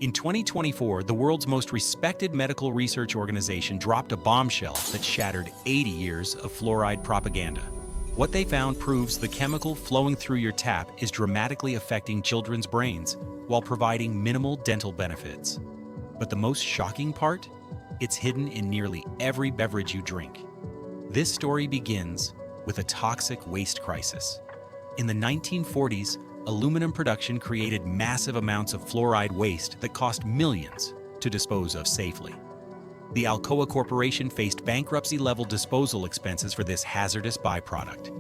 In 2024, the world's most respected medical research organization dropped a bombshell that shattered 80 years of fluoride propaganda. What they found proves the chemical flowing through your tap is dramatically affecting children's brains while providing minimal dental benefits. But the most shocking part? It's hidden in nearly every beverage you drink. This story begins with a toxic waste crisis. In the 1940s, aluminum production created massive amounts of fluoride waste that cost millions to dispose of safely. The Alcoa Corporation faced bankruptcy-level disposal expenses for this hazardous byproduct.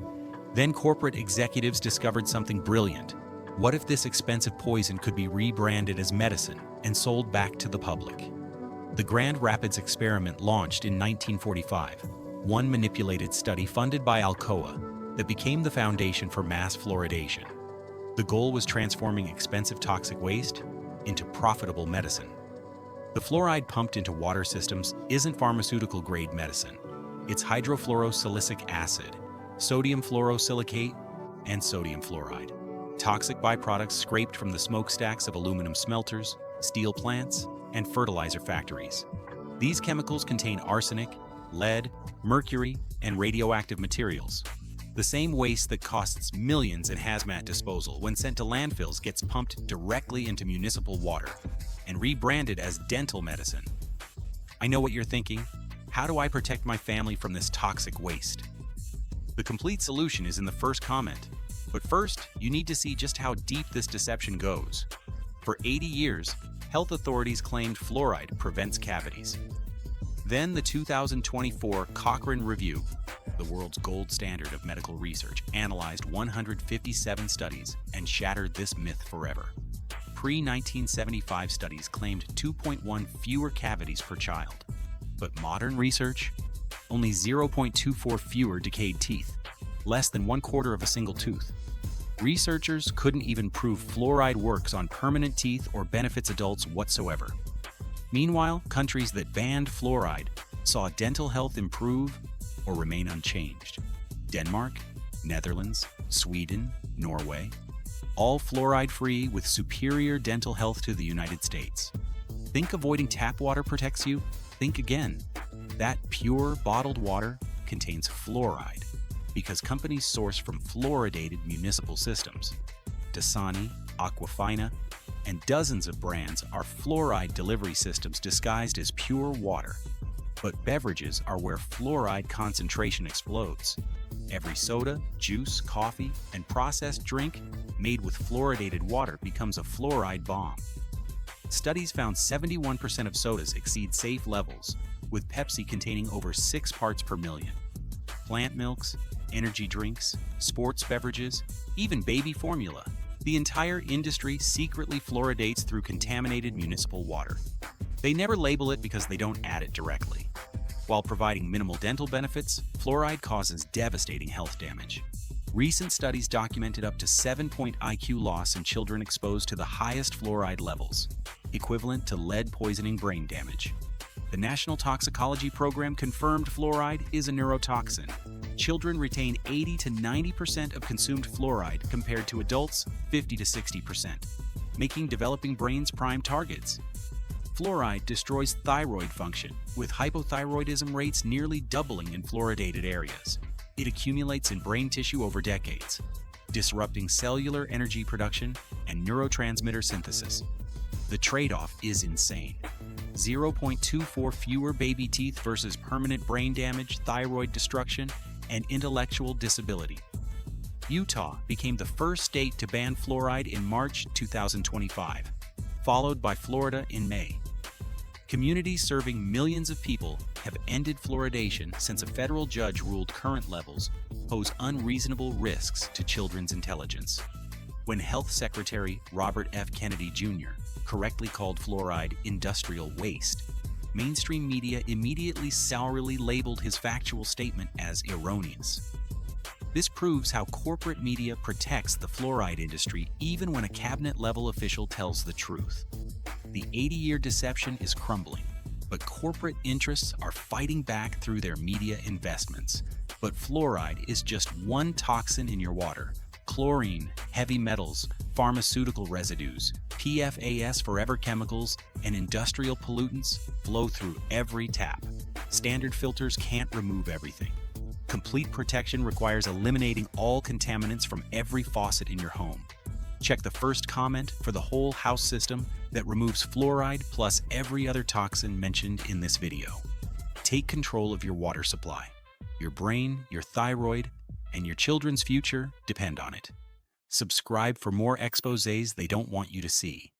Then corporate executives discovered something brilliant. What if this expensive poison could be rebranded as medicine and sold back to the public? The Grand Rapids experiment launched in 1945, one manipulated study funded by Alcoa that became the foundation for mass fluoridation. The goal was transforming expensive toxic waste into profitable medicine. The fluoride pumped into water systems isn't pharmaceutical-grade medicine. It's hydrofluorosilicic acid, sodium fluorosilicate, and sodium fluoride, toxic byproducts scraped from the smokestacks of aluminum smelters, steel plants, and fertilizer factories. These chemicals contain arsenic, lead, mercury, and radioactive materials. The same waste that costs millions in hazmat disposal when sent to landfills gets pumped directly into municipal water and rebranded as dental medicine. I know what you're thinking. How do I protect my family from this toxic waste? The complete solution is in the first comment. But first, you need to see just how deep this deception goes. For 80 years, health authorities claimed fluoride prevents cavities. Then the 2024 Cochrane Review, the world's gold standard of medical research, analyzed 157 studies and shattered this myth forever. Pre-1975 studies claimed 2.1 fewer cavities per child. But modern research? Only 0.24 fewer decayed teeth, less than 1/4 of a single tooth. Researchers couldn't even prove fluoride works on permanent teeth or benefits adults whatsoever. Meanwhile, countries that banned fluoride saw dental health improve or remain unchanged. Denmark, Netherlands, Sweden, Norway, all fluoride-free with superior dental health to the United States. Think avoiding tap water protects you? Think again. That pure bottled water contains fluoride because companies source from fluoridated municipal systems. Dasani, Aquafina, and dozens of brands are fluoride delivery systems disguised as pure water. But beverages are where fluoride concentration explodes. Every soda, juice, coffee, and processed drink made with fluoridated water becomes a fluoride bomb. Studies found 71% of sodas exceed safe levels, with Pepsi containing over 6 parts per million. Plant milks, energy drinks, sports beverages, even baby formula. The entire industry secretly fluoridates through contaminated municipal water. They never label it because they don't add it directly. While providing minimal dental benefits, fluoride causes devastating health damage. Recent studies documented up to 7-point IQ loss in children exposed to the highest fluoride levels, equivalent to lead-poisoning brain damage. The National Toxicology Program confirmed fluoride is a neurotoxin. Children retain 80 to 90% of consumed fluoride compared to adults 50 to 60%, making developing brains prime targets. Fluoride destroys thyroid function, with hypothyroidism rates nearly doubling in fluoridated areas. It accumulates in brain tissue over decades, disrupting cellular energy production and neurotransmitter synthesis. The trade-off is insane. 0.24 fewer baby teeth versus permanent brain damage, thyroid destruction, and intellectual disability. Utah became the first state to ban fluoride in March 2025, followed by Florida in May. Communities serving millions of people have ended fluoridation since a federal judge ruled current levels pose unreasonable risks to children's intelligence. When Health Secretary Robert F. Kennedy Jr. correctly called fluoride industrial waste, mainstream media immediately sourly labeled his factual statement as erroneous. This proves how corporate media protects the fluoride industry even when a cabinet-level official tells the truth. The 80-year deception is crumbling, but corporate interests are fighting back through their media investments. But fluoride is just one toxin in your water. Chlorine, heavy metals, pharmaceutical residues, PFAS forever chemicals and industrial pollutants flow through every tap. Standard filters can't remove everything. Complete protection requires eliminating all contaminants from every faucet in your home. Check the first comment for the whole house system that removes fluoride plus every other toxin mentioned in this video. Take control of your water supply. Your brain, your thyroid, and your children's future depend on it. Subscribe for more exposés they don't want you to see.